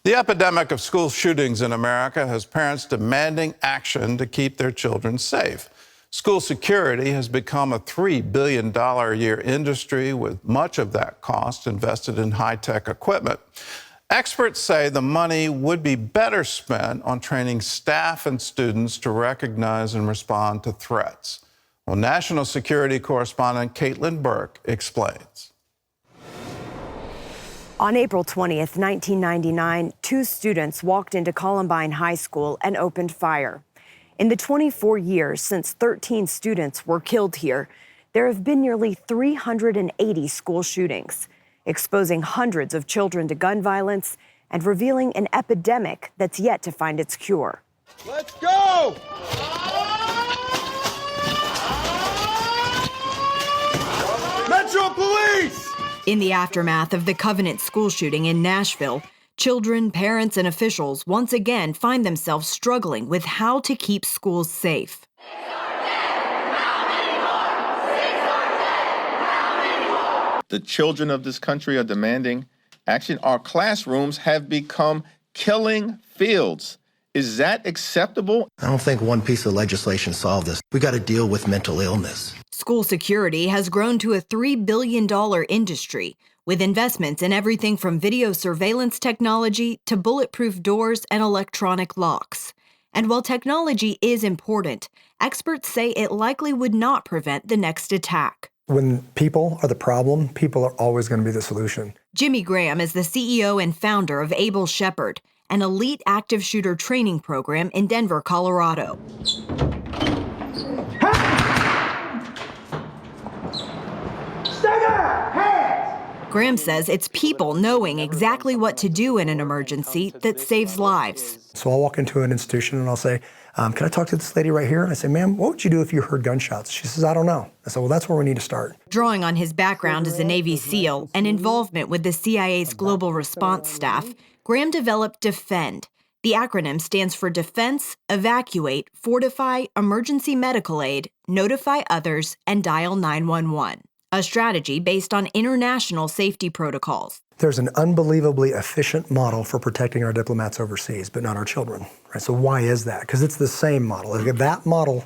The epidemic of school shootings in America has parents demanding action to keep their children safe. School security has become a $3 billion a year industry, with much of that cost invested in high-tech equipment. Experts say the money would be better spent on training staff and students to recognize and respond to threats. Well, national security correspondent Caitlin Burke explains. On April 20th, 1999, two students walked into Columbine High School and opened fire. In the 24 years since 13 students were killed here, there have been nearly 380 school shootings, exposing hundreds of children to gun violence and revealing an epidemic that's yet to find its cure. Let's go! Metro Police! In the aftermath of the Covenant school shooting in Nashville, children, parents, and officials once again find themselves struggling with how to keep schools safe. The children of this country are demanding action. Our classrooms have become killing fields. Is that acceptable? I don't think one piece of legislation solved this. We got to deal with mental illness. School security has grown to a $3 billion industry, with investments in everything from video surveillance technology to bulletproof doors and electronic locks. And while technology is important, experts say it likely would not prevent the next attack. When people are the problem, people are always going to be the solution. Jimmy Graham is the CEO and founder of Able Shepherd, an elite active shooter training program in Denver, Colorado. Graham says it's people knowing exactly what to do in an emergency that saves lives. So I'll walk into an institution and I'll say, can I talk to this lady right here? And I say, ma'am, what would you do if you heard gunshots? She says, I don't know. I said, well, that's where we need to start. Drawing on his background as a Navy SEAL and involvement with the CIA's Global Response Staff, Graham developed DEFEND. The acronym stands for Defense, Evacuate, Fortify, Emergency Medical Aid, Notify Others, and Dial 911. A strategy based on international safety protocols. There's an unbelievably efficient model for protecting our diplomats overseas, but not our children. Right? So why is that? Because it's the same model. That model,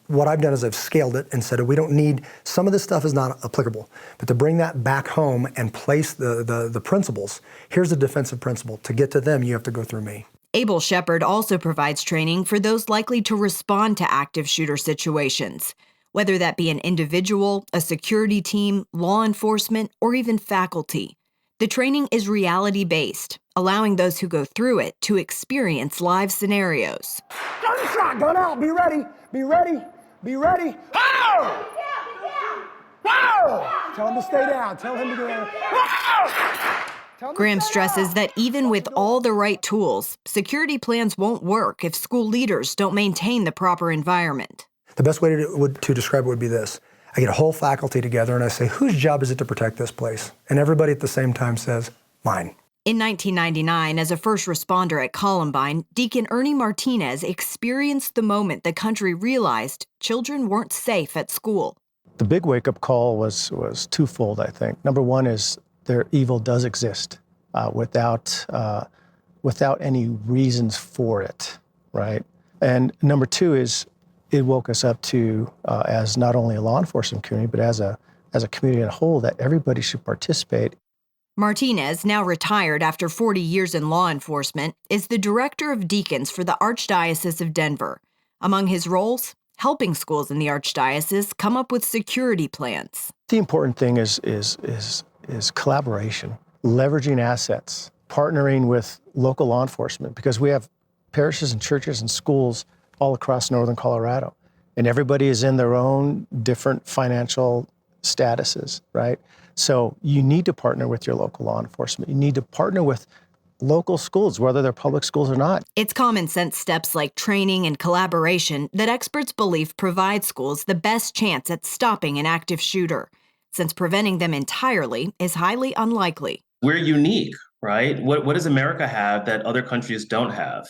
what I've done is I've scaled it and said we don't need, some of this stuff is not applicable, but to bring that back home and place the principles, here's the defensive principle. To get to them, you have to go through me. Able Shepherd also provides training for those likely to respond to active shooter situations, whether that be an individual, a security team, law enforcement, or even faculty. The training is reality-based, allowing those who go through it to experience live scenarios. Gunshot, gun out, be ready, be ready, be ready. Pow! Pow! Tell him to stay down, tell him to go down. Graham stresses that even with all the right tools, security plans won't work if school leaders don't maintain the proper environment. The best way to describe it would be this. I get a whole faculty together and I say, whose job is it to protect this place? And everybody at the same time says, mine. In 1999, as a first responder at Columbine, Deacon Ernie Martinez experienced the moment the country realized children weren't safe at school. The big wake-up call was twofold, I think. Number one is their evil does exist without any reasons for it, right? And number two is it woke us up to, as not only a law enforcement community, but as a community as a whole, that everybody should participate. Martinez, now retired after 40 years in law enforcement, is the director of deacons for the Archdiocese of Denver. Among his roles, helping schools in the Archdiocese come up with security plans. The important thing is collaboration, leveraging assets, partnering with local law enforcement, because we have parishes and churches and schools all across northern Colorado. And everybody is in their own different financial statuses, right? So you need to partner with your local law enforcement. You need to partner with local schools, whether they're public schools or not. It's common sense steps like training and collaboration that experts believe provide schools the best chance at stopping an active shooter, since preventing them entirely is highly unlikely. We're unique, right? What does America have that other countries don't have?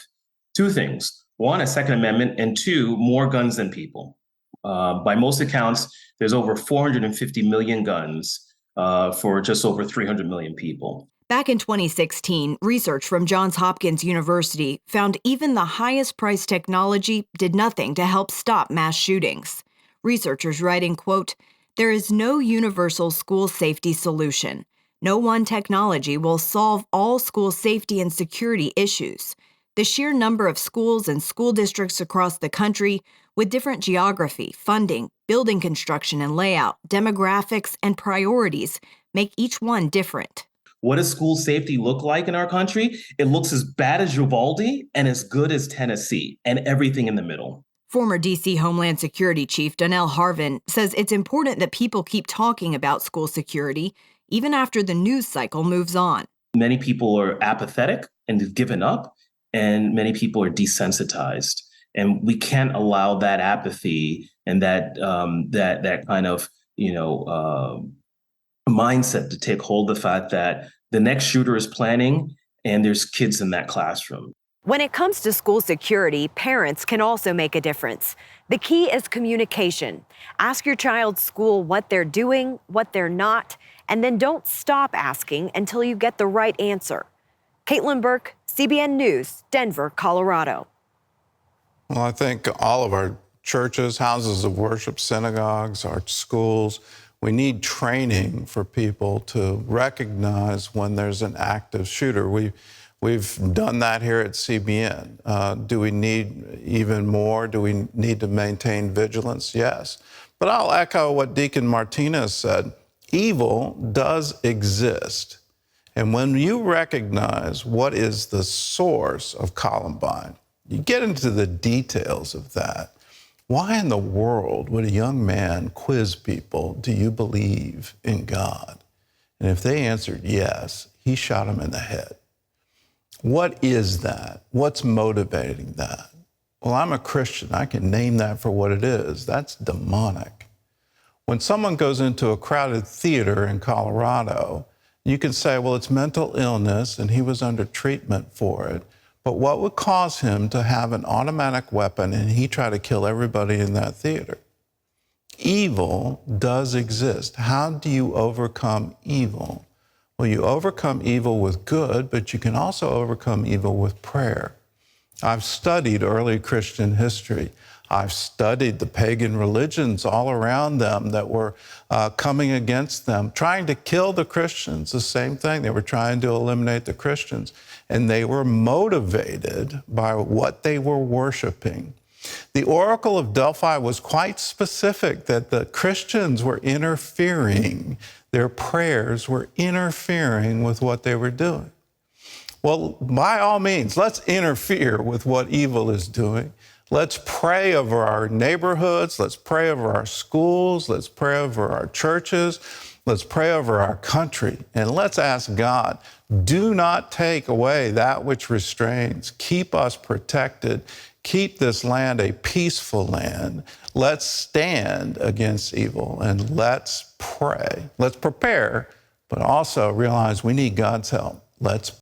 Two things. One, a Second Amendment, and two, more guns than people. By most accounts, there's over 450 million guns for just over 300 million people. Back in 2016, research from Johns Hopkins University found even the highest priced technology did nothing to help stop mass shootings. Researchers writing, quote, "There is no universal school safety solution. No one technology will solve all school safety and security issues. The sheer number of schools and school districts across the country, with different geography, funding, building construction and layout, demographics, and priorities, make each one different." What does school safety look like in our country? It looks as bad as Uvalde and as good as Tennessee, and everything in the middle. Former D.C. Homeland Security Chief Donnell Harvin says it's important that people keep talking about school security, even after the news cycle moves on. Many people are apathetic and have given up, and many people are desensitized. And we can't allow that apathy and that kind of, mindset to take hold of the fact that the next shooter is planning and there's kids in that classroom. When it comes to school security, parents can also make a difference. The key is communication. Ask your child's school what they're doing, what they're not, and then don't stop asking until you get the right answer. Caitlin Burke, CBN News, Denver, Colorado. Well, I think all of our churches, houses of worship, synagogues, our schools, we need training for people to recognize when there's an active shooter. We've done that here at CBN. Do we need even more? Do we need to maintain vigilance? Yes. But I'll echo what Deacon Martinez said. Evil does exist. And when you recognize what is the source of Columbine, you get into the details of that. Why in the world would a young man quiz people, do you believe in God? And if they answered yes, he shot him in the head. What is that? What's motivating that? Well, I'm a Christian. I can name that for what it is. That's demonic. When someone goes into a crowded theater in Colorado, you can say, well, it's mental illness and he was under treatment for it. But what would cause him to have an automatic weapon and he try to kill everybody in that theater? Evil does exist. How do you overcome evil? Well, you overcome evil with good, but you can also overcome evil with prayer. I've studied early Christian history. I've studied the pagan religions all around them that were coming against them, trying to kill the Christians, the same thing. They were trying to eliminate the Christians, and they were motivated by what they were worshiping. The Oracle of Delphi was quite specific that the Christians were interfering. Their prayers were interfering with what they were doing. Well, by all means, let's interfere with what evil is doing. Let's pray over our neighborhoods. Let's pray over our schools. Let's pray over our churches. Let's pray over our country. And let's ask God, do not take away that which restrains. Keep us protected. Keep this land a peaceful land. Let's stand against evil and let's pray. Let's prepare, but also realize we need God's help. Let's